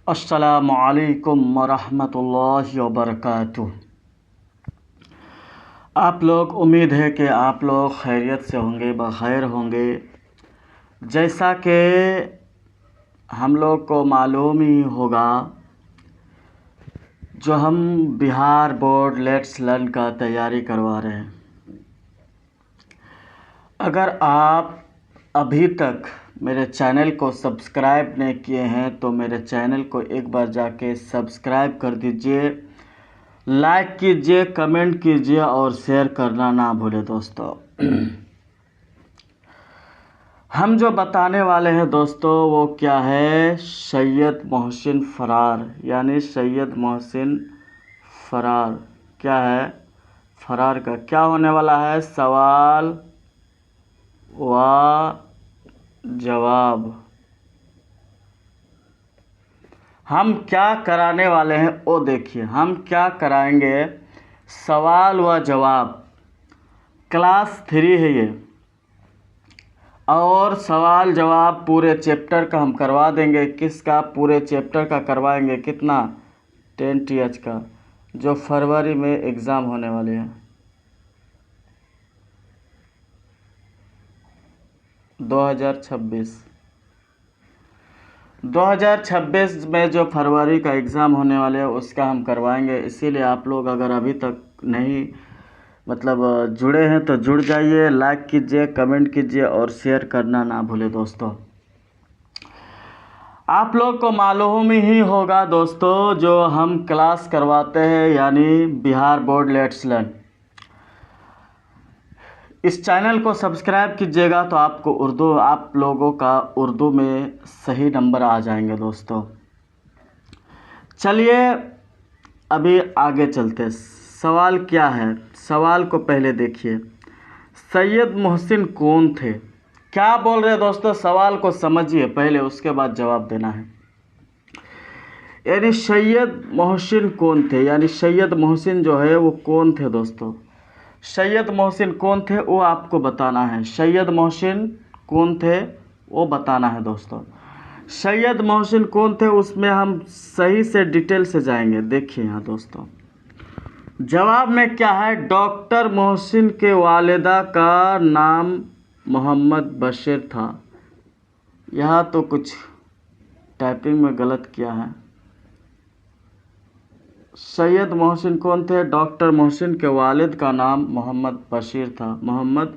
अस्सलामुअलैकुम वरहमतुल्लाहि वबरकातुह। आप लोग, उम्मीद है कि आप लोग खैरियत से होंगे, बखैर होंगे। जैसा कि हम लोग को मालूम ही होगा, जो हम बिहार बोर्ड लेट्स लर्न का तैयारी करवा रहे हैं। अगर आप अभी तक मेरे चैनल को सब्सक्राइब नहीं किए हैं तो मेरे चैनल को एक बार जाके सब्सक्राइब कर दीजिए, लाइक कीजिए, कमेंट कीजिए और शेयर करना ना भूलें दोस्तों। हम जो बताने वाले हैं दोस्तों वो क्या है, सैयद मोहसिन फ़रार, यानी सैयद मोहसिन फ़रार क्या है, फ़रार का क्या होने वाला है, सवाल व जवाब। हम क्या कराने वाले हैं वो देखिए, हम क्या कराएंगे, सवाल व जवाब। क्लास 3 है ये, और सवाल जवाब पूरे चैप्टर का हम करवा देंगे। किसका? पूरे चैप्टर का करवाएंगे। कितना? 10 TH का, जो फरवरी में एग्ज़ाम होने वाले हैं 2026 में जो फरवरी का एग्ज़ाम होने वाले हैं उसका हम करवाएंगे। इसीलिए आप लोग अगर अभी तक नहीं जुड़े हैं तो जुड़ जाइए, लाइक कीजिए, कमेंट कीजिए और शेयर करना ना भूलें दोस्तों। आप लोग को मालूम ही होगा दोस्तों, जो हम क्लास करवाते हैं यानी बिहार बोर्ड लेट्स लर्न, इस चैनल को सब्सक्राइब कीजिएगा तो आपको आप लोगों का उर्दू में सही नंबर आ जाएंगे दोस्तों। चलिए अभी आगे चलते हैं। सवाल क्या है, सवाल को पहले देखिए। सैयद मोहसिन कौन थे? क्या बोल रहे हैं दोस्तों, सवाल को समझिए पहले, उसके बाद जवाब देना है। यानी सैयद मोहसिन कौन थे, यानी सैयद मोहसिन जो है वो कौन थे दोस्तों। सैयद मोहसिन कौन थे वो आपको बताना है। सैयद मोहसिन कौन थे वो बताना है दोस्तों। सैयद मोहसिन कौन थे उसमें हम सही से डिटेल से जाएंगे। देखिए यहाँ दोस्तों, जवाब में क्या है, डॉक्टर मोहसिन के वालिदा का नाम मोहम्मद बशीर था। यहाँ तो कुछ टाइपिंग में गलत किया है। सैयद मोहसिन कौन थे? डॉक्टर मोहसिन के वालिद का नाम मोहम्मद बशीर था, मोहम्मद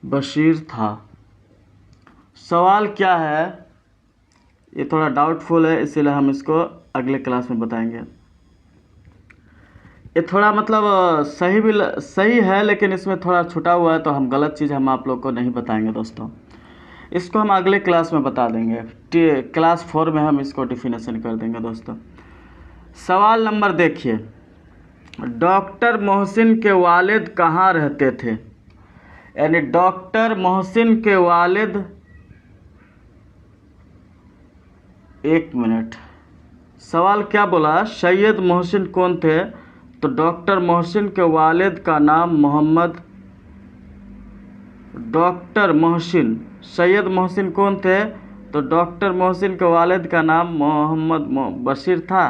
बशीर था। सवाल क्या है, ये थोड़ा डाउटफुल है, इसीलिए हम इसको अगले क्लास में बताएंगे। ये थोड़ा सही है, लेकिन इसमें थोड़ा छुटा हुआ है, तो हम गलत चीज़ हम आप लोग को नहीं बताएंगे दोस्तों। इसको हम अगले क्लास में बता देंगे। क्लास 4 में हम इसको डिफिनेशन कर देंगे दोस्तों। सवाल नंबर देखिए, डॉक्टर मोहसिन के वालिद कहाँ रहते थे? यानी डॉक्टर मोहसिन के वालिद, एक मिनट, सवाल क्या बोला, सैयद मोहसिन कौन थे? तो डॉक्टर मोहसिन के वालिद का नाम मोहम्मद, डॉक्टर मोहसिन, सैयद मोहसिन कौन थे? तो डॉक्टर मोहसिन के वालिद का नाम मोहम्मद बशीर था।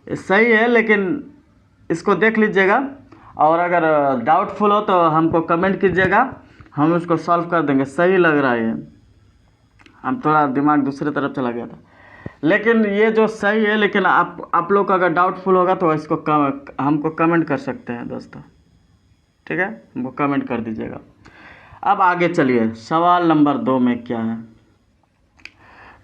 सही है, लेकिन इसको देख लीजिएगा, और अगर डाउटफुल हो तो हमको कमेंट कीजिएगा, हम उसको सॉल्व कर देंगे। सही लग रहा है, हम थोड़ा दिमाग दूसरे तरफ चला गया था, लेकिन ये जो सही है। लेकिन आप लोग का अगर डाउटफुल होगा तो इसको हमको कमेंट कर सकते हैं दोस्तों, ठीक है, हमको कमेंट कर दीजिएगा। अब आगे चलिए, सवाल नंबर 2 में क्या है,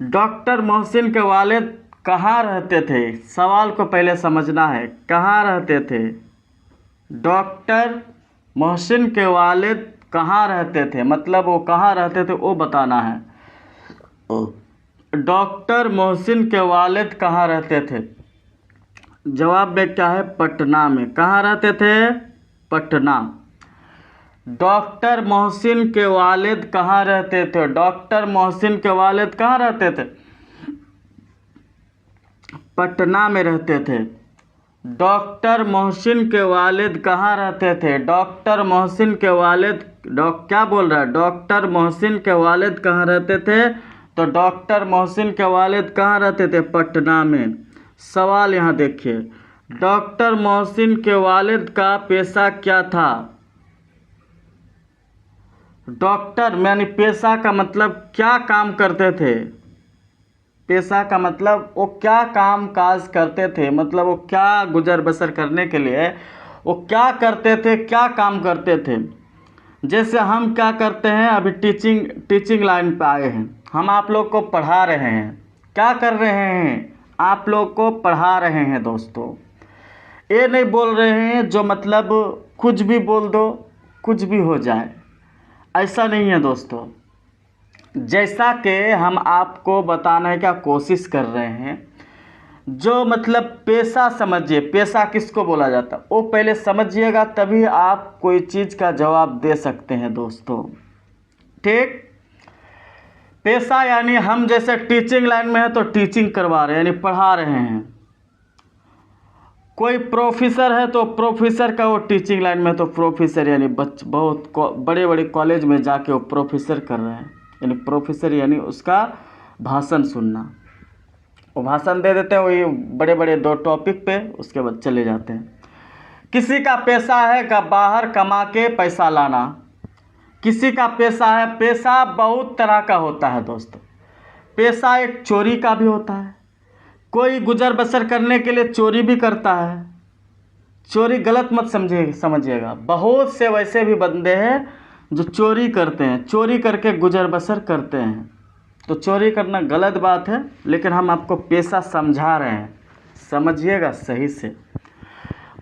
डॉक्टर मोहसिन के वालिद कहाँ रहते थे? सवाल को पहले समझना है, कहाँ रहते थे? डॉक्टर मोहसिन के वालिद कहाँ रहते थे, मतलब वो कहाँ रहते थे वो बताना है। डॉक्टर मोहसिन के वालिद कहाँ रहते थे? जवाब में क्या है, पटना में। कहाँ रहते थे? पटना। डॉक्टर मोहसिन के वालिद कहाँ रहते थे? डॉक्टर मोहसिन के वालिद कहाँ रहते थे? पटना में रहते थे। डॉक्टर मोहसिन के वालिद कहाँ रहते थे? डॉक्टर मोहसिन के वालिद, क्या बोल रहा है, डॉक्टर मोहसिन के वालिद कहाँ रहते थे? तो डॉक्टर मोहसिन के वालिद कहाँ रहते थे? पटना में। सवाल यहाँ देखिए, डॉक्टर मोहसिन के वालिद का पेशा क्या था? डॉक्टर यानी पेशा का मतलब क्या काम करते थे? पेशा का मतलब वो क्या काम काज करते थे, मतलब वो क्या गुजर बसर करने के लिए वो क्या करते थे, क्या काम करते थे। जैसे हम क्या करते हैं, अभी टीचिंग लाइन पे आए हैं, हम आप लोग को पढ़ा रहे हैं। क्या कर रहे हैं? आप लोग को पढ़ा रहे हैं दोस्तों। ये नहीं बोल रहे हैं जो मतलब कुछ भी बोल दो, कुछ भी हो जाए, ऐसा नहीं है दोस्तों। जैसा कि हम आपको बताने का कोशिश कर रहे हैं, जो मतलब पेशा समझिए, पेशा किसको बोला जाता है वो पहले समझिएगा, तभी आप कोई चीज़ का जवाब दे सकते हैं दोस्तों। ठीक, पेशा यानी हम जैसे टीचिंग लाइन में है तो टीचिंग करवा रहे हैं यानी पढ़ा रहे हैं। कोई प्रोफेसर है तो प्रोफेसर का वो टीचिंग लाइन में तो प्रोफेसर यानी बहुत बड़े बड़े कॉलेज में जाके वो प्रोफेसर कर रहे हैं, यानी प्रोफेसर यानी उसका भाषण सुनना। वो भाषण दे देते हैं वही बड़े बड़े 2 टॉपिक पे, उसके बाद चले जाते हैं। किसी का पेशा है का बाहर कमा के पैसा लाना, किसी का पेशा है, पेशा बहुत तरह का होता है दोस्तों। पेशा एक चोरी का भी होता है, कोई गुजर बसर करने के लिए चोरी भी करता है। चोरी गलत मत समझिएगा, बहुत से वैसे भी बंदे हैं जो चोरी करते हैं, चोरी करके गुजर बसर करते हैं। तो चोरी करना गलत बात है, लेकिन हम आपको पेशा समझा रहे हैं, समझिएगा सही से।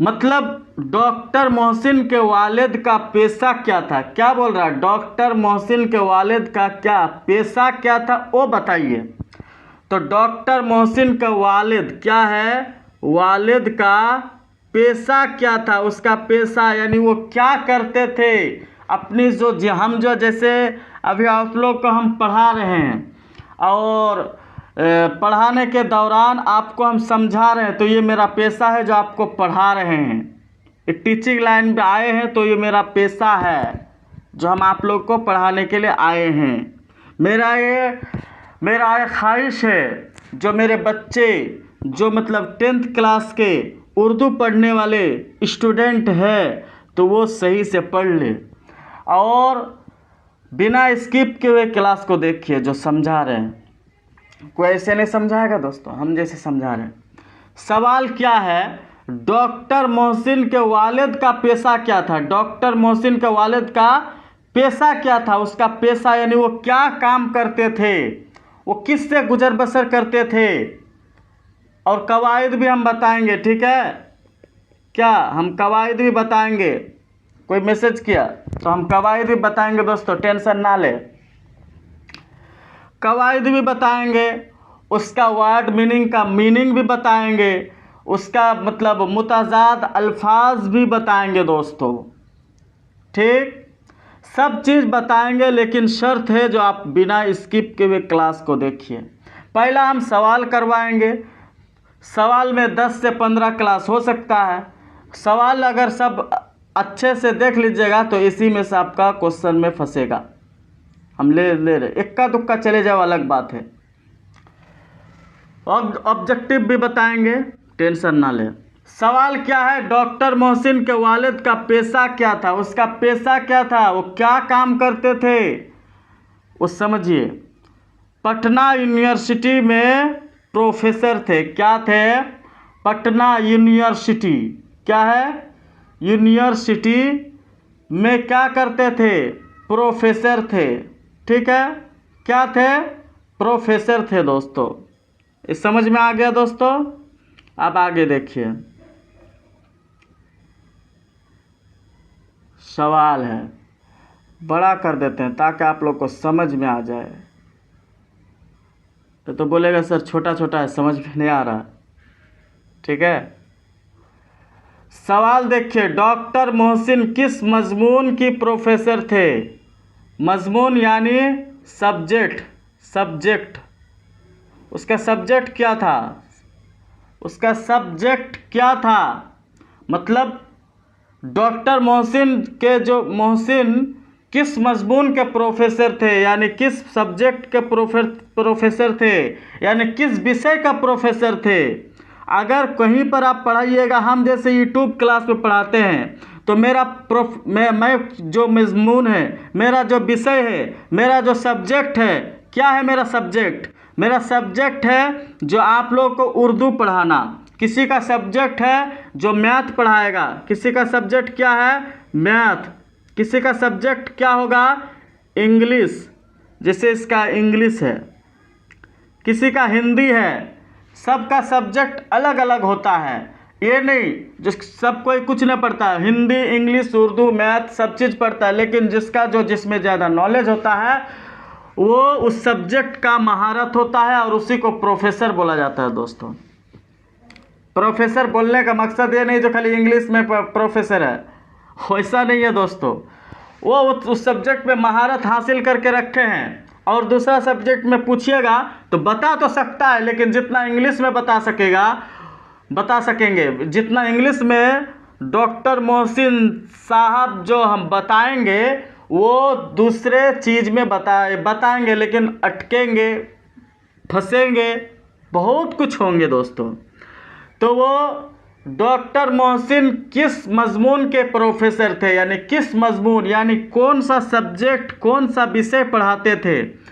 मतलब डॉक्टर मोहसिन के वालिद का पेशा क्या था? क्या बोल रहा है? डॉक्टर मोहसिन के वालिद का क्या पेशा क्या था वो बताइए। तो डॉक्टर मोहसिन का वालिद क्या है? वालिद का पेशा क्या था? उसका पेशा यानी वो क्या करते थे अपनी हम जो जैसे अभी आप लोग को हम पढ़ा रहे हैं और पढ़ाने के दौरान आपको हम समझा रहे हैं, तो ये मेरा पेशा है जो आपको पढ़ा रहे हैं। टीचिंग लाइन में आए हैं तो ये मेरा पेशा है जो हम आप लोग को पढ़ाने के लिए आए हैं। मेरा ये ख्वाहिश है जो मेरे बच्चे जो मतलब 10th क्लास के उर्दू पढ़ने वाले स्टूडेंट है तो वो सही से पढ़ ले और बिना स्किप के हुए क्लास को देखिए जो समझा रहे हैं। कोई ऐसे नहीं समझाएगा दोस्तों, हम जैसे समझा रहे हैं। सवाल क्या है? डॉक्टर मोहसिन के वालिद का पेशा क्या था? डॉक्टर मोहसिन के वालिद का पेशा क्या था? उसका पेशा यानी वो क्या काम करते थे, वो किससे गुजर बसर करते थे, और कवायद भी हम बताएंगे। ठीक है, क्या हम कवायद भी बताएंगे? कोई मैसेज किया तो हम कवायद भी बताएंगे दोस्तों, टेंशन ना ले। कवायद भी बताएंगे, उसका वर्ड मीनिंग का मीनिंग भी बताएंगे, उसका मतलब मुताजाद अल्फाज भी बताएंगे दोस्तों। ठीक, सब चीज़ बताएंगे, लेकिन शर्त है जो आप बिना स्किप के हुए क्लास को देखिए। पहला हम सवाल करवाएंगे, सवाल में 10 से 15 क्लास हो सकता है। सवाल अगर सब अच्छे से देख लीजिएगा तो इसी में से आपका क्वेश्चन में फंसेगा। हम ले रहे इक्का दुक्का चले जाओ अलग बात है। और ऑब्जेक्टिव भी बताएंगे, टेंशन ना ले। सवाल क्या है? डॉक्टर मोहसिन के वालिद का पेशा क्या था? उसका पेशा क्या था, वो क्या काम करते थे वो समझिए। पटना यूनिवर्सिटी में प्रोफेसर थे। क्या थे? पटना यूनिवर्सिटी क्या है? यूनिवर्सिटी में क्या करते थे? प्रोफेसर थे। ठीक है, क्या थे? प्रोफेसर थे दोस्तों। इस समझ में आ गया दोस्तों? अब आगे देखिए, सवाल है, बड़ा कर देते हैं ताकि आप लोग को समझ में आ जाए। तो बोलेगा सर छोटा छोटा है, समझ में नहीं आ रहा। ठीक है, सवाल देखिए, डॉक्टर मोहसिन किस मजमून की प्रोफेसर थे? मजमून यानी सब्जेक्ट। उसका सब्जेक्ट क्या था? उसका सब्जेक्ट क्या था? मतलब डॉक्टर मोहसिन के जो मोहसिन किस मजमून के प्रोफेसर थे, यानी किस सब्जेक्ट के प्रोफेसर थे, यानी किस विषय का प्रोफेसर थे। अगर कहीं पर आप पढ़ाइएगा, हम जैसे यूट्यूब क्लास में पढ़ाते हैं, तो मेरा मैं जो मजमून है, मेरा जो विषय है, मेरा जो सब्जेक्ट है, क्या है मेरा सब्जेक्ट? मेरा सब्जेक्ट है जो आप लोगों को उर्दू पढ़ाना। किसी का सब्जेक्ट है जो मैथ पढ़ाएगा, किसी का सब्जेक्ट क्या है? मैथ। किसी का सब्जेक्ट क्या होगा? इंग्लिश, जैसे इसका इंग्लिश है, किसी का हिंदी है। सबका सब्जेक्ट अलग अलग होता है। ये नहीं जो सब कोई कुछ नहीं पढ़ता है, हिंदी, इंग्लिश, उर्दू, मैथ सब चीज़ पढ़ता है, लेकिन जिसमें ज़्यादा नॉलेज होता है वो उस सब्जेक्ट का महारत होता है और उसी को प्रोफेसर बोला जाता है। दोस्तों, प्रोफेसर बोलने का मकसद ये नहीं जो खाली इंग्लिश में प्रोफेसर है, वैसा नहीं है दोस्तों। वो उस सब्जेक्ट में महारत हासिल करके रखे हैं, और दूसरा सब्जेक्ट में पूछिएगा तो बता तो सकता है, लेकिन जितना इंग्लिश में बता सकेंगे, जितना इंग्लिश में डॉक्टर मोहसिन साहब जो हम बताएंगे, वो दूसरे चीज़ में बताएंगे, लेकिन अटकेंगे, फंसेंगे, बहुत कुछ होंगे दोस्तों। तो वो डॉक्टर मोहसिन किस मजमून के प्रोफेसर थे, यानी किस मजमून, यानी कौन सा सब्जेक्ट, कौन सा विषय पढ़ाते थे,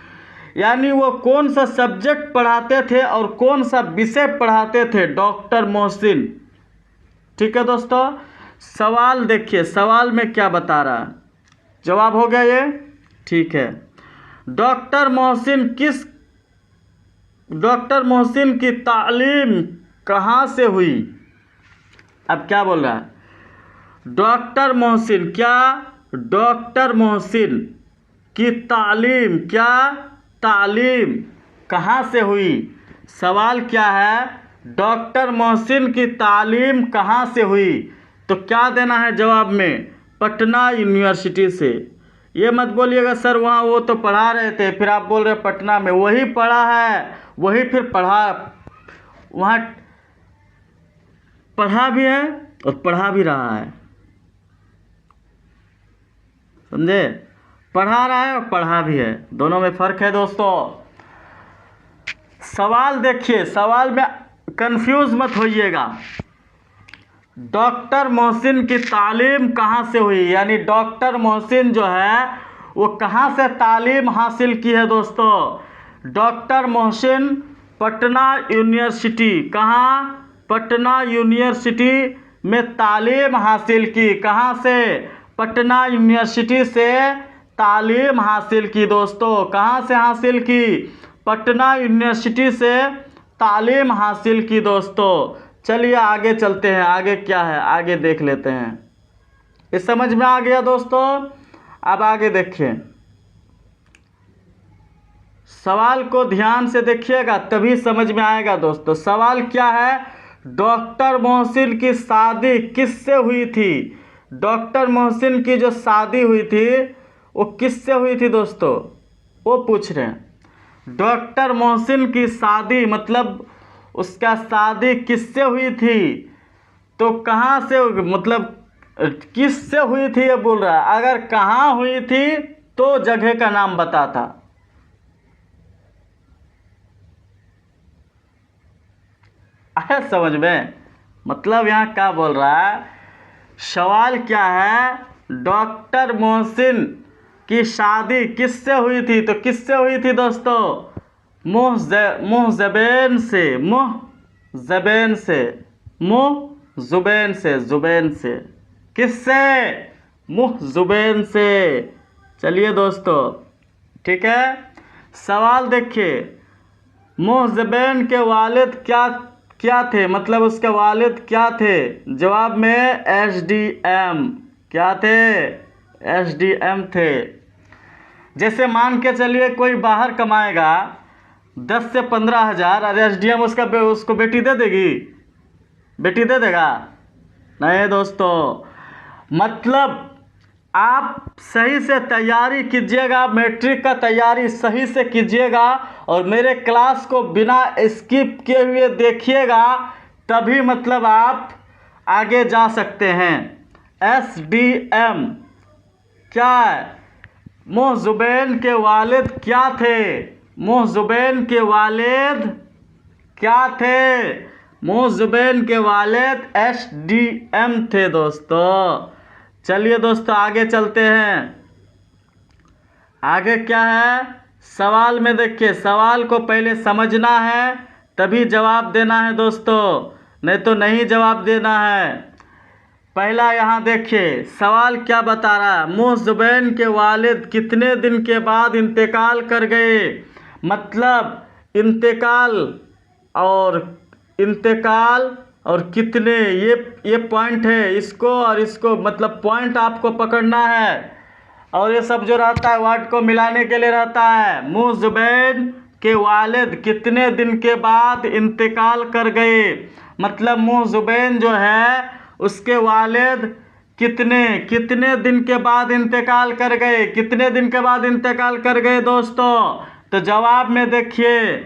यानी वो कौन सा सब्जेक्ट पढ़ाते थे और कौन सा विषय पढ़ाते थे डॉक्टर मोहसिन। ठीक है दोस्तों, सवाल देखिए, सवाल में क्या बता रहा है। जवाब हो गया ये? ठीक है। डॉक्टर मोहसिन की तालीम कहाँ से हुई? अब क्या बोल रहा है? डॉक्टर मोहसिन की तालीम कहाँ से हुई? सवाल क्या है? डॉक्टर मोहसिन की तालीम कहाँ से हुई? तो क्या देना है जवाब में? पटना यूनिवर्सिटी से। ये मत बोलिएगा सर वहाँ वो तो पढ़ा रहे थे, फिर आप बोल रहे पटना में। वही पढ़ा है, वही फिर वहाँ पढ़ा भी है और पढ़ा भी रहा है, समझे? पढ़ा रहा है और पढ़ा भी है, दोनों में फ़र्क है दोस्तों। सवाल देखिए, सवाल में कंफ्यूज मत होइएगा। डॉक्टर मोहसिन की तालीम कहाँ से हुई, यानी डॉक्टर मोहसिन जो है वो कहाँ से तालीम हासिल की है दोस्तों? डॉक्टर मोहसिन पटना यूनिवर्सिटी, कहाँ? पटना यूनिवर्सिटी में तालीम हासिल की। कहाँ से? पटना यूनिवर्सिटी से तालीम हासिल की दोस्तों। कहाँ से हासिल की? पटना यूनिवर्सिटी से तालीम हासिल की दोस्तों। चलिए आगे चलते हैं, आगे क्या है आगे देख लेते हैं। इस समझ में आ गया दोस्तों? अब आगे देखिए, सवाल को ध्यान से देखिएगा तभी समझ में आएगा दोस्तों। सवाल क्या है? डॉक्टर मोहसिन की शादी किससे हुई थी? डॉक्टर मोहसिन की जो शादी हुई थी वो किससे हुई थी दोस्तों? वो पूछ रहे हैं। डॉक्टर मोहसिन की शादी मतलब उसका शादी किससे हुई थी? तो कहाँ से, मतलब किससे हुई थी ये बोल रहा है। अगर कहाँ हुई थी तो जगह का नाम बताता। आया समझ में? मतलब यहाँ क्या बोल रहा है, सवाल क्या है? डॉक्टर मोहसिन की शादी किससे हुई थी? तो किससे हुई थी दोस्तों? जुबैन से। किससे? जुबैन से। चलिए दोस्तों, ठीक है। सवाल देखिए, जुबैन के वालिद क्या थे, मतलब उसके वालिद क्या थे? जवाब में SDM। क्या थे? SDM थे। जैसे मान के चलिए कोई बाहर कमाएगा 10 से 15 हज़ार और SDM उसको बेटी दे देगी? बेटी दे देगा? नहीं दोस्तों। मतलब आप सही से तैयारी कीजिएगा, मैट्रिक का तैयारी सही से कीजिएगा और मेरे क्लास को बिना स्किप किए हुए देखिएगा, तभी मतलब आप आगे जा सकते हैं। SDM क्या है? मुहज़ुबैन के वालिद क्या थे? मुहज़ुबैन के वालिद क्या थे? मुहज़ुबैन के वालिद SDM थे दोस्तों। चलिए दोस्तों आगे चलते हैं। आगे क्या है सवाल में? देखिए सवाल को पहले समझना है तभी जवाब देना है दोस्तों, नहीं तो नहीं जवाब देना है। पहला यहाँ देखिए सवाल क्या बता रहा है, मुहज़ुबैन के वालिद कितने दिन के बाद इंतकाल कर गए। मतलब इंतकाल और कितने, ये पॉइंट है, इसको और इसको मतलब पॉइंट आपको पकड़ना है और ये सब जो रहता है वर्ड को मिलाने के लिए रहता है। मुहज़ुबैन के वालिद कितने दिन के बाद इंतकाल कर गए, मतलब मुहज़ुबैन जो है उसके वालिद कितने दिन के बाद इंतकाल कर गए। कितने दिन के बाद इंतकाल कर गए दोस्तों? तो जवाब में देखिए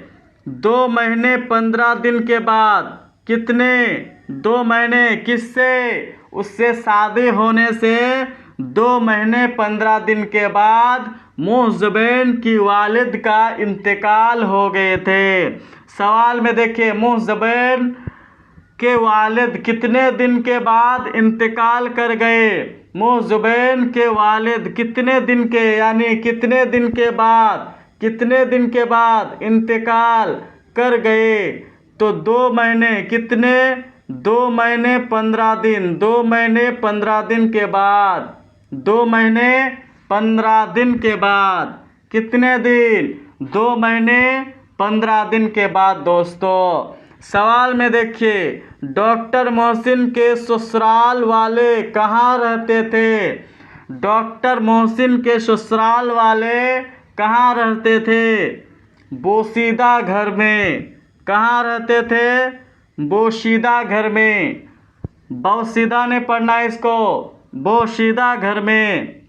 2 महीने 15 दिन के बाद। कितने? 2 महीने। किससे? उससे शादी होने से 2 महीने 15 दिन के बाद मुहज़ुबैन की वालिद का इंतकाल हो गए थे। सवाल में देखिए मुहज़ुबैन के वालिद कितने दिन के बाद इंतकाल कर गए। मुहज़ुबैन के वालिद कितने दिन के, यानी कितने दिन के बाद इंतकाल कर गए। तो 2 महीने कितने? 2 महीने 15 दिन। 2 महीने 15 दिन के बाद, 2 महीने 15 दिन के बाद कितने दिन? 2 महीने 15 दिन के बाद दोस्तों। सवाल में देखिए डॉक्टर मोहसिन के ससुराल वाले कहाँ रहते थे। डॉक्टर मोहसिन के ससुराल वाले कहाँ रहते थे? बोशीदा घर में। कहाँ रहते थे? बोशीदा घर में। बोशीदा ने पढ़ना है इसको, बोशीदा घर में।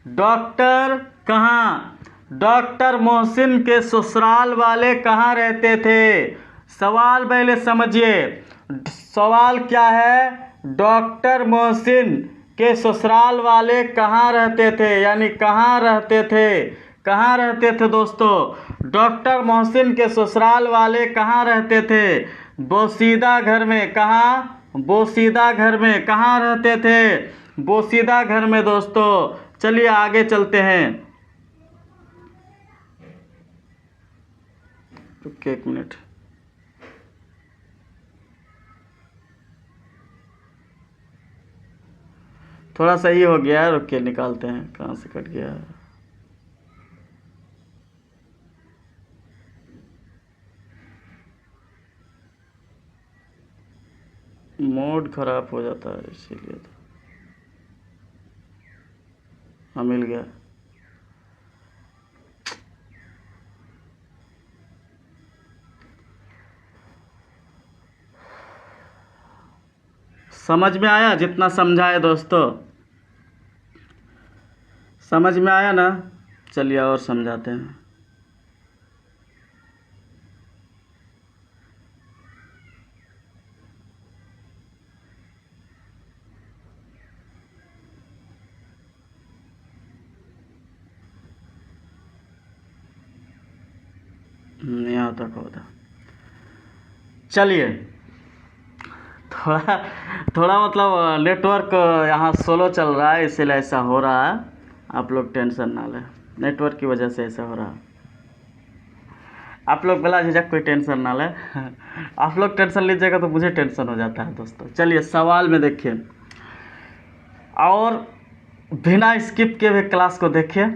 डॉक्टर कहाँ? डॉक्टर मोहसिन के ससुराल वाले कहाँ रहते थे? सवाल पहले समझिए, सवाल क्या है? डॉक्टर मोहसिन के ससुराल वाले कहाँ रहते थे, यानी कहाँ रहते थे? कहाँ रहते थे दोस्तों? डॉक्टर मोहसिन के ससुराल वाले कहाँ रहते थे? बोशीदा घर में। कहाँ? बोशीदा घर में। कहाँ रहते थे? बोशीदा घर में दोस्तों। चलिए आगे चलते हैं। रुकिए 1 मिनट। थोड़ा सही हो गया है, रुकिए निकालते हैं कहाँ से कट गया है। मोड खराब हो जाता है इसीलिए तो। हाँ मिल गया। समझ में आया? जितना समझा है दोस्तों समझ में आया ना? चलिए और समझाते हैं। यहाँ तक होता। चलिए थोड़ा मतलब नेटवर्क यहाँ स्लो चल रहा है इसीलिए ऐसा हो रहा है। आप लोग टेंशन ना लें, नेटवर्क की वजह से ऐसा हो रहा है। आप लोग बिला झिझक कोई टेंशन ना लें। आप लोग टेंशन लीजिएगा तो मुझे टेंशन हो जाता है दोस्तों। चलिए सवाल में देखिए और बिना स्किप के भी क्लास को देखिए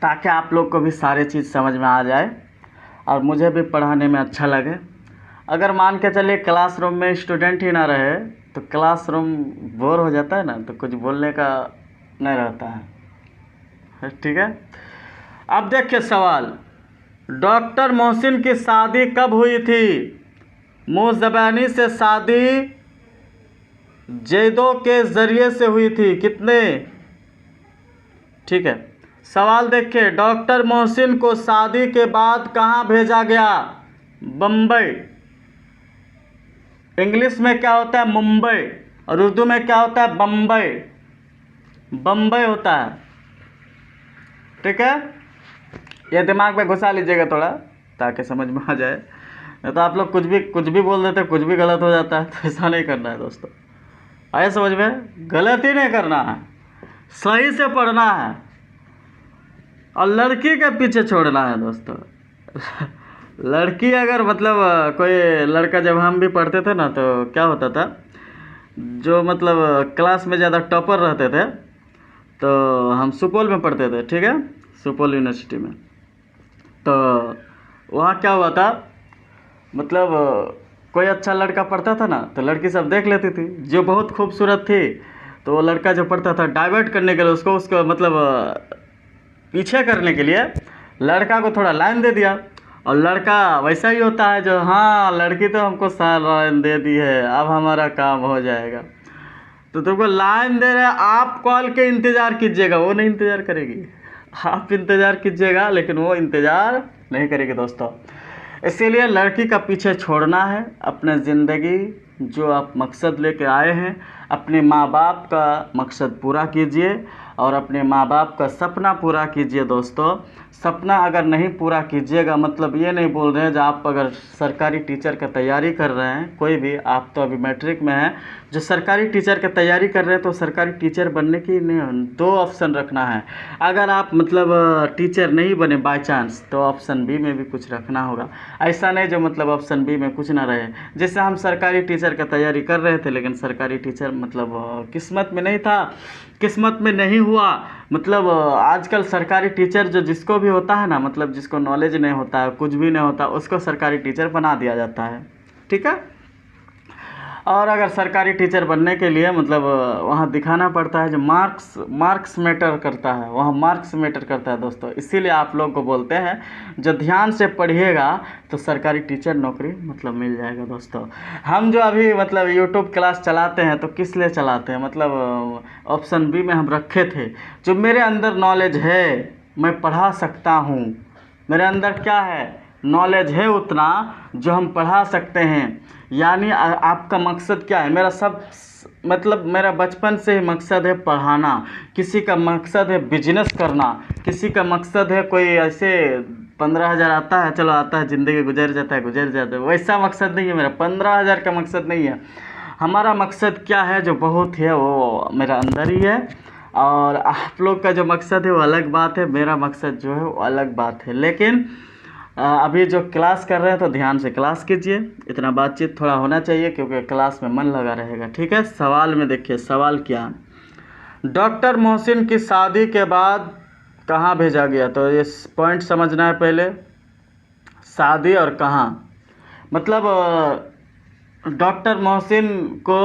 ताकि आप लोग को भी सारी चीज़ समझ में आ जाए और मुझे भी पढ़ाने में अच्छा लगे। अगर मान के चलिए क्लासरूम में स्टूडेंट ही ना रहे तो क्लासरूम बोर हो जाता है ना, तो कुछ बोलने का नहीं रहता है। ठीक है, अब देखिए सवाल, डॉक्टर मोहसिन की शादी कब हुई थी? मुहज़्ज़बानी से शादी जैदों के ज़रिए से हुई थी। कितने? ठीक है, सवाल देखिए, डॉक्टर मोहसिन को शादी के बाद कहाँ भेजा गया? बम्बई। इंग्लिश में क्या होता है? मुंबई, और उर्दू में क्या होता है? बम्बई। बम्बई होता है। ठीक है, ये दिमाग में घुसा लीजिएगा थोड़ा ताकि समझ में आ जाए, नहीं तो आप लोग कुछ भी बोल देते, कुछ भी गलत हो जाता है। तो ऐसा नहीं करना है दोस्तों, आए समझ में, गलत ही नहीं करना है, सही से पढ़ना है और लड़की के पीछे छोड़ना है दोस्तों। लड़की अगर मतलब कोई लड़का, जब हम भी पढ़ते थे ना तो क्या होता था, जो मतलब क्लास में ज़्यादा टॉपर रहते थे, तो हम सुपौल में पढ़ते थे, ठीक है, सुपौल यूनिवर्सिटी में। तो वहाँ क्या हुआ था, मतलब कोई अच्छा लड़का पढ़ता था ना तो लड़की सब देख लेती थी, जो बहुत खूबसूरत थी, तो वो लड़का जो पढ़ता था, डाइवर्ट करने के लिए उसको मतलब पीछे करने के लिए लड़का को थोड़ा लाइन दे दिया। और लड़का वैसा ही होता है जो, हाँ लड़की तो हमको साल लाइन दे दी है, अब हमारा काम हो जाएगा। तो तुमको लाइन दे रहे, आप कॉल के इंतज़ार कीजिएगा, वो नहीं इंतज़ार करेगी। आप इंतज़ार कीजिएगा लेकिन वो इंतज़ार नहीं करेगी दोस्तों। इसीलिए लड़की का पीछे छोड़ना है, अपने ज़िंदगी जो आप मकसद लेके आए हैं, अपने माँ बाप का मकसद पूरा कीजिए और अपने माँ बाप का सपना पूरा कीजिए दोस्तों। सपना अगर नहीं पूरा कीजिएगा, मतलब ये नहीं बोल रहे हैं जो आप अगर सरकारी टीचर का तैयारी कर रहे हैं, कोई भी, आप तो अभी मैट्रिक में हैं, जो सरकारी टीचर का तैयारी कर रहे हैं, तो सरकारी टीचर बनने की नहीं, दो ऑप्शन रखना है। अगर आप मतलब टीचर नहीं बने बाय चांस, तो ऑप्शन बी में भी कुछ रखना होगा। ऐसा नहीं जो मतलब ऑप्शन बी में कुछ ना रहे। जैसे हम सरकारी टीचर का तैयारी कर रहे थे, लेकिन सरकारी टीचर मतलब किस्मत में नहीं था, किस्मत में नहीं हुआ। मतलब आजकल सरकारी टीचर जो जिसको भी होता है ना, मतलब जिसको नॉलेज नहीं होता है, कुछ भी नहीं होता, उसको सरकारी टीचर बना दिया जाता है। ठीक है, और अगर सरकारी टीचर बनने के लिए मतलब वहाँ दिखाना पड़ता है जो मार्क्स मैटर करता है, वहाँ मार्क्स मैटर करता है दोस्तों। इसीलिए आप लोग को बोलते हैं जो ध्यान से पढ़िएगा तो सरकारी टीचर नौकरी मतलब मिल जाएगा दोस्तों। हम जो अभी मतलब यूट्यूब क्लास चलाते हैं तो किस लिए चलाते हैं, मतलब ऑप्शन बी में हम रखे थे, जो मेरे अंदर नॉलेज है मैं पढ़ा सकता हूँ, मेरे अंदर क्या है, नॉलेज है उतना जो हम पढ़ा सकते हैं। यानी आपका मकसद क्या है, मेरा सब मतलब मेरा बचपन से ही मकसद है पढ़ाना, किसी का मकसद है बिजनेस करना, किसी का मकसद है कोई ऐसे 15,000 आता है, चलो आता है, ज़िंदगी गुजर जाता है, वैसा मकसद नहीं है मेरा, 15,000 का मकसद नहीं है। हमारा मकसद क्या है जो बहुत है वो मेरा अंदर ही है, और आप लोग का जो मकसद है वो अलग बात है, मेरा मकसद जो है वो अलग बात है। लेकिन अभी जो क्लास कर रहे हैं तो ध्यान से क्लास कीजिए, इतना बातचीत थोड़ा होना चाहिए क्योंकि क्लास में मन लगा रहेगा। ठीक है, सवाल में देखिए, सवाल क्या, डॉक्टर मोहसिन की शादी के बाद कहाँ भेजा गया, तो ये पॉइंट समझना है पहले, शादी और कहाँ, मतलब डॉक्टर मोहसिन को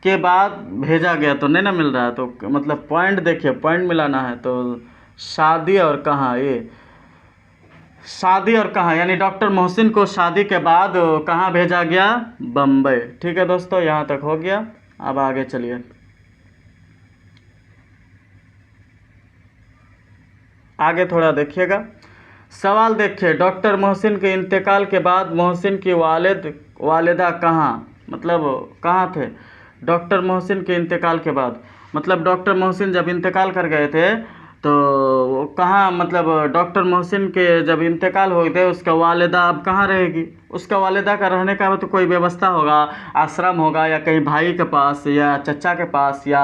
के बाद भेजा गया तो नहीं ना मिल रहा है, तो मतलब पॉइंट देखिए, पॉइंट मिलाना है, तो शादी और कहाँ, ये शादी और कहाँ, यानी डॉक्टर मोहसिन को शादी के बाद कहाँ भेजा गया, बम्बई। ठीक है दोस्तों, यहाँ तक हो गया, अब आगे चलिए, आगे थोड़ा देखिएगा। सवाल देखिए, डॉक्टर मोहसिन के इंतकाल के बाद मोहसिन की वालिदा कहाँ, मतलब कहाँ थे डॉक्टर मोहसिन के इंतकाल के बाद, मतलब डॉक्टर मोहसिन जब इंतकाल कर गए थे तो वो कहाँ, मतलब डॉक्टर मोहसिन के जब इंतकाल हो गए उसका वालिदा अब कहाँ रहेगी, उसका वालिदा का रहने का तो कोई व्यवस्था होगा, आश्रम होगा, या कहीं भाई के पास या चचा के पास या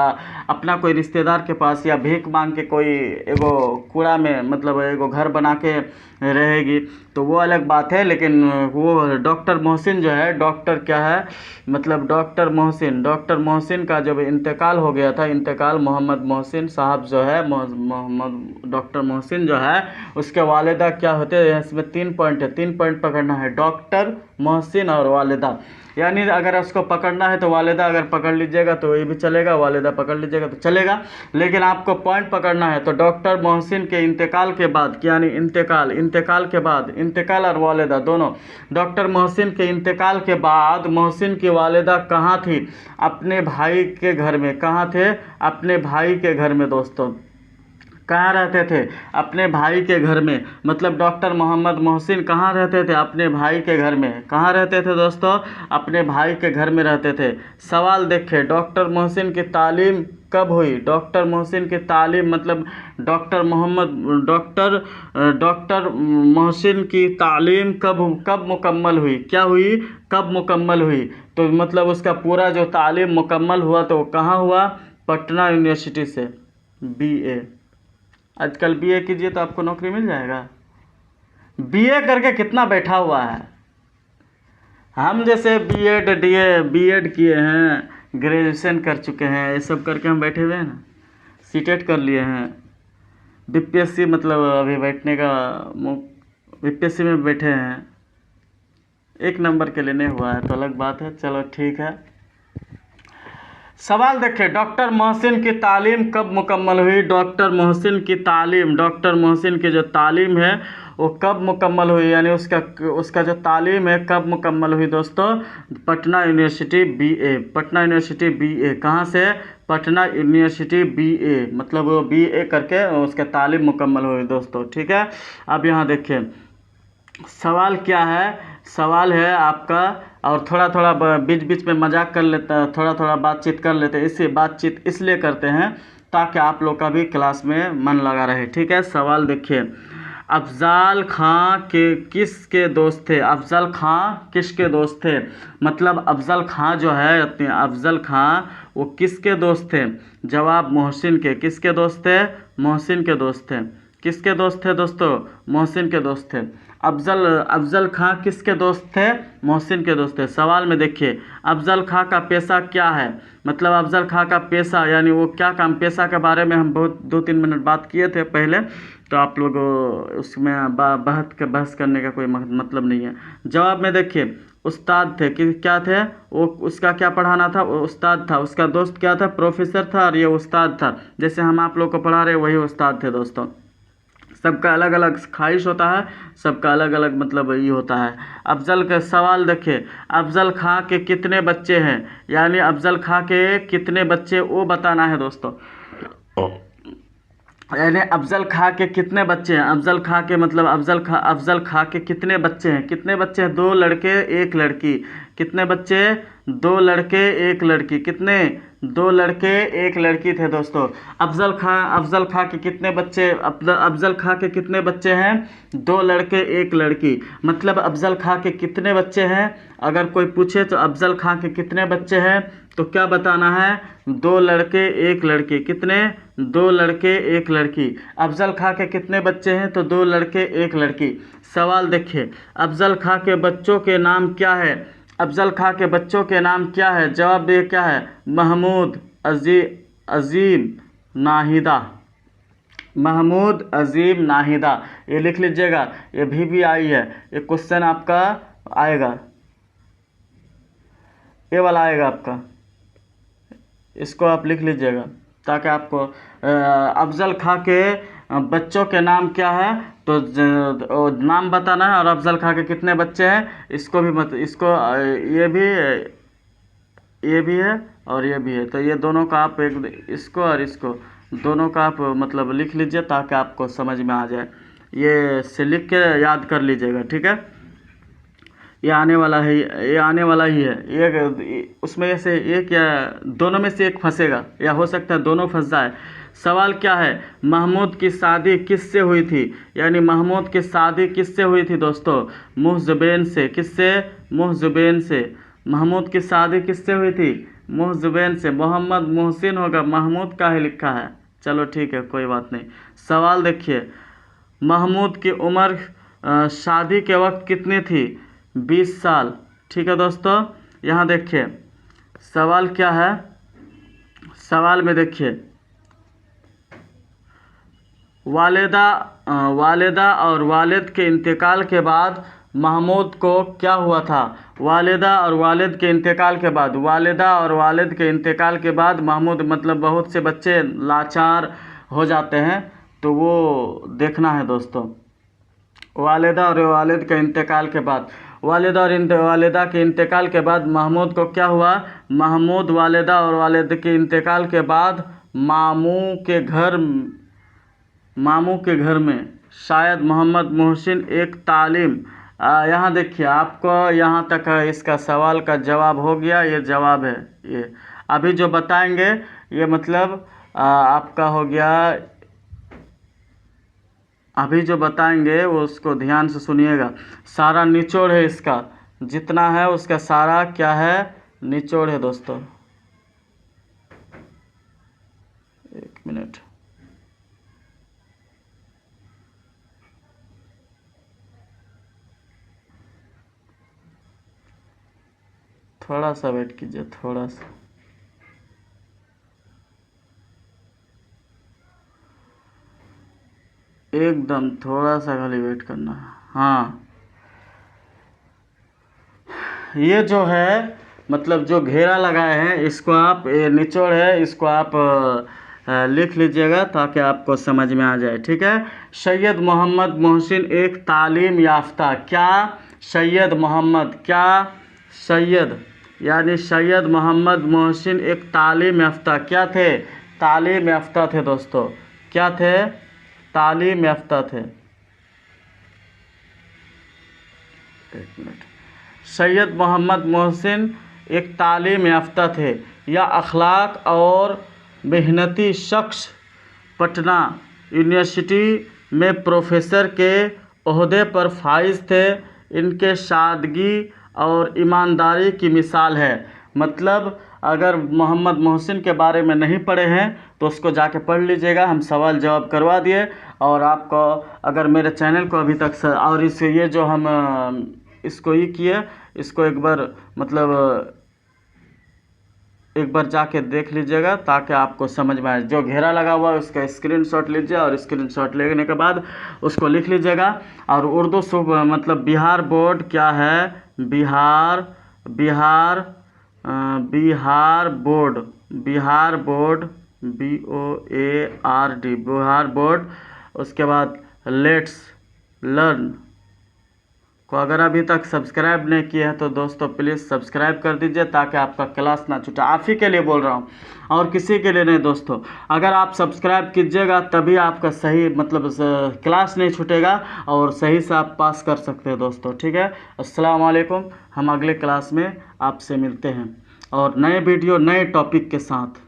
अपना कोई रिश्तेदार के पास, या भीख मांग के कोई एगो कूड़ा में मतलब एगो घर बना के रहेगी, तो वो अलग बात है। लेकिन वो डॉक्टर मोहसिन जो है, डॉक्टर क्या है, मतलब डॉक्टर मोहसिन का जब इंतकाल हो गया था, इंतकाल मोहम्मद मोहसिन साहब जो है, मोहम्मद डॉक्टर मोहसिन जो है, उसके वालिदा क्या होते हैं, इसमें 3 पॉइंट है, 3 पॉइंट पकड़ना है, डॉक्टर मोहसिन और वालिदा। यानी अगर उसको पकड़ना है तो वालिदा अगर पकड़ लीजिएगा तो ये भी चलेगा, वालिदा पकड़ लीजिएगा तो चलेगा, लेकिन आपको पॉइंट पकड़ना है। तो डॉक्टर मोहसिन के इंतकाल के बाद, यानी इंतकाल के बाद, इंतकाल और वालिदा दोनों, डॉक्टर मोहसिन के इंतकाल के बाद मोहसिन की वालिदा कहाँ थी, अपने भाई के घर में। कहाँ थे, अपने भाई के घर में दोस्तों। कहाँ रहते थे, अपने भाई के घर में, मतलब डॉक्टर मोहम्मद मोहसिन कहाँ रहते थे, अपने भाई के घर में। कहाँ रहते थे दोस्तों, अपने भाई के घर में रहते थे। सवाल देखिए, डॉक्टर मोहसिन की तालीम कब हुई? डॉक्टर मोहसिन की तालीम मतलब डॉक्टर मोहसिन की तालीम कब मुकम्मल हुई? क्या हुई? कब मुकम्मल हुई? तो मतलब उसका पूरा जो तालीम मुकम्मल हुआ तो कहाँ हुआ? पटना यूनिवर्सिटी से। बीए। आजकल बीए कीजिए तो आपको नौकरी मिल जाएगा। बीए करके कितना बैठा हुआ है। हम जैसे बीएड किए हैं, ग्रेजुएशन कर चुके हैं, ये सब करके हम बैठे हुए हैं ना। सीटेट कर लिए हैं, बीपीएससी मतलब अभी बैठने का बीपीएससी में बैठे हैं। एक नंबर के लिए नहीं हुआ है तो अलग बात है, चलो ठीक है। सवाल देखिए, डॉक्टर मोहसिन की तालीम कब मुकम्मल हुई? डॉक्टर मोहसिन की जो तालीम है वो कब मुकम्मल हुई, यानी उसका जो तालीम है कब मुकम्मल हुई दोस्तों? Patna university BA. कहाँ से? पटना यूनिवर्सिटी बीए, मतलब वो बीए करके उसका तालीम मुकम्मल हुई दोस्तों, ठीक है। अब यहाँ देखिए सवाल क्या है। सवाल है आपका, और थोड़ा थोड़ा बीच बीच में मजाक कर लेता, थोड़ा थोड़ा बातचीत कर लेते हैं। बातचीत इसलिए करते हैं ताकि आप लोग का भी क्लास में मन लगा रहे, ठीक है। सवाल देखिए, अफजल खां के किसके दोस्त थे? अफजल खां किसके दोस्त थे? मतलब अफजल खां जो है, अफजल खां वो किसके दोस्त थे? जवाब मोहसिन के। किसके दोस्त थे? मोहसिन के दोस्त थे। किसके दोस्त थे दोस्तों? मोहसिन के दोस्त थे। अफजल खां किसके दोस्त थे? मोहसिन के दोस्त थे। सवाल में देखिए, अफजल खां का पेशा क्या है? मतलब अफजल खां का पेशा यानी वो क्या काम, पेशा के बारे में हम बहुत 2-3 मिनट बात किए थे पहले, तो आप लोग उसमें बहस करने का कोई मतलब नहीं है। जवाब में देखिए, उस्ताद थे। कि क्या थे वो? उसका क्या पढ़ाना था? वो उस्ताद था। उसका दोस्त क्या था? प्रोफेसर था, और ये उस्ताद था। जैसे हम आप लोग को पढ़ा रहे वही उस्ताद थे दोस्तों। सबका अलग अलग ख्वाहिश होता है, सबका अलग अलग मतलब ये होता है। अफजल का सवाल देखिए, अफजल खां के कितने बच्चे हैं? यानी अफजल खां के कितने बच्चे वो बताना है दोस्तों। यानी अफजल खां के कितने बच्चे हैं? अफजल खां के मतलब अफजल खां के कितने बच्चे हैं? कितने बच्चे हैं? 2 लड़के 1 लड़की। कितने बच्चे? 2 लड़के 1 लड़की। कितने? 2 लड़के 1 लड़की थे दोस्तों। अफजल खां के कितने बच्चे? अफजल खां के कितने बच्चे हैं? 2 लड़के 1 लड़की। मतलब अफजल खां के कितने बच्चे हैं? अगर कोई पूछे तो अफजल खां के कितने बच्चे हैं तो क्या बताना है? 2 लड़के 1 लड़की। कितने? 2 लड़के 1 लड़की। अफजल खां के कितने बच्चे हैं? तो 2 लड़के 1 लड़की। सवाल देखिए, अफजल खां के बच्चों के नाम क्या है? अफजल खां के बच्चों के नाम क्या है? जवाब दे क्या है? महमूद, अजीम, नाहिदा। महमूद, अजीम, नाहिदा। ये लिख लीजिएगा, ये भी आई है, ये क्वेश्चन आपका आएगा, ये वाला आएगा आपका, इसको आप लिख लीजिएगा ताकि आपको अफजल खां के बच्चों के नाम क्या है तो नाम बताना है, और अफजल खां के कितने बच्चे हैं इसको भी इसको ये भी है और ये भी है, तो ये दोनों का आप इसको और इसको दोनों का आप मतलब लिख लीजिए ताकि आपको समझ में आ जाए। ये से लिख के याद कर लीजिएगा, ठीक है। ये आने वाला ही है। ये उसमें से एक या दोनों में से एक फंसेगा, या हो सकता है दोनों फंस जाए। सवाल क्या है? महमूद की शादी किससे हुई थी? यानी महमूद की शादी किससे हुई थी दोस्तों? मुहज़्ज़बैन से। किससे? मुहज़्ज़बैन से। महमूद की शादी किससे हुई थी? मुहज़्ज़बैन से। मोहम्मद मोहसिन होगा, महमूद का ही लिखा है, चलो ठीक है कोई बात नहीं। सवाल देखिए, महमूद की उम्र शादी के वक्त कितनी थी? 20 साल। ठीक है दोस्तों, यहाँ देखिए सवाल क्या है। सवाल में देखिए, वालिदा और वालिद के इंतकाल के बाद महमूद को क्या हुआ था? वालिदा और वालिद के इंतकाल के बाद महमूद मतलब बहुत से बच्चे लाचार हो जाते हैं, तो वो देखना है दोस्तों। वालिदा और वालिद के इंतकाल के बाद, वालिदा के इंतकाल के बाद महमूद को क्या हुआ? महमूद वालिदा और वालिद के इंतकाल के बाद मामू के घर में शायद मोहम्मद मोहसिन एक तालीम। यहाँ देखिए, आपको यहाँ तक इसका सवाल का जवाब हो गया, ये जवाब है। ये अभी जो बताएंगे ये मतलब आपका हो गया। अभी जो बताएंगे वो उसको ध्यान से सुनिएगा। सारा निचोड़ है इसका, जितना है उसका सारा क्या है, निचोड़ है दोस्तों। एक मिनट, थोड़ा सा वेट कीजिए, थोड़ा सा। एकदम थोड़ा सा खाली वेट करना है। हाँ, ये जो है मतलब जो घेरा लगाए हैं इसको आप, ये निचोड़ है, इसको आप लिख लीजिएगा ताकि आपको समझ में आ जाए, ठीक है। सैयद मोहम्मद मोहसिन एक तालीम याफ्ता, क्या सैयद मोहम्मद, क्या सैयद, यानी सैयद मोहम्मद मोहसिन एक तालीम याफ्ता क्या थे, तालीम याफ्ता थे दोस्तों, क्या थे, तालीम याफ्ता थे। एक मिनट, सैयद मोहम्मद मोहसिन एक तालीम याफ्ता थे या अखलाक और मेहनती शख्स, पटना यूनिवर्सिटी में प्रोफेसर के ओहदे पर फाइज थे। इनके सादगी और ईमानदारी की मिसाल है। मतलब अगर मोहम्मद मोहसिन के बारे में नहीं पढ़े हैं तो उसको जाके पढ़ लीजिएगा, हम सवाल जवाब करवा दिए। और आपको अगर मेरे चैनल को अभी तक और इस ये जो हम इसको ही किए, इसको एक बार मतलब एक बार जाके देख लीजिएगा ताकि आपको समझ में आए। जो घेरा लगा हुआ है उसका स्क्रीनशॉट लीजिए और स्क्रीनशॉट लेने के बाद उसको लिख लीजिएगा। और उर्दू मतलब बिहार बोर्ड क्या है, Bihar Bihar Bihar board, Bihar board BOARD, Bihar board. उसके बाद लेट्स लर्न को अगर अभी तक सब्सक्राइब नहीं किया है तो दोस्तों प्लीज़ सब्सक्राइब कर दीजिए ताकि आपका क्लास ना छूटे। आप ही के लिए बोल रहा हूँ और किसी के लिए नहीं दोस्तों। अगर आप सब्सक्राइब कीजिएगा तभी आपका सही मतलब क्लास नहीं छूटेगा और सही से आप पास कर सकते हैं दोस्तों, ठीक है। अस्सलाम वालेकुम, हम अगले क्लास में आपसे मिलते हैं और नए वीडियो नए टॉपिक के साथ।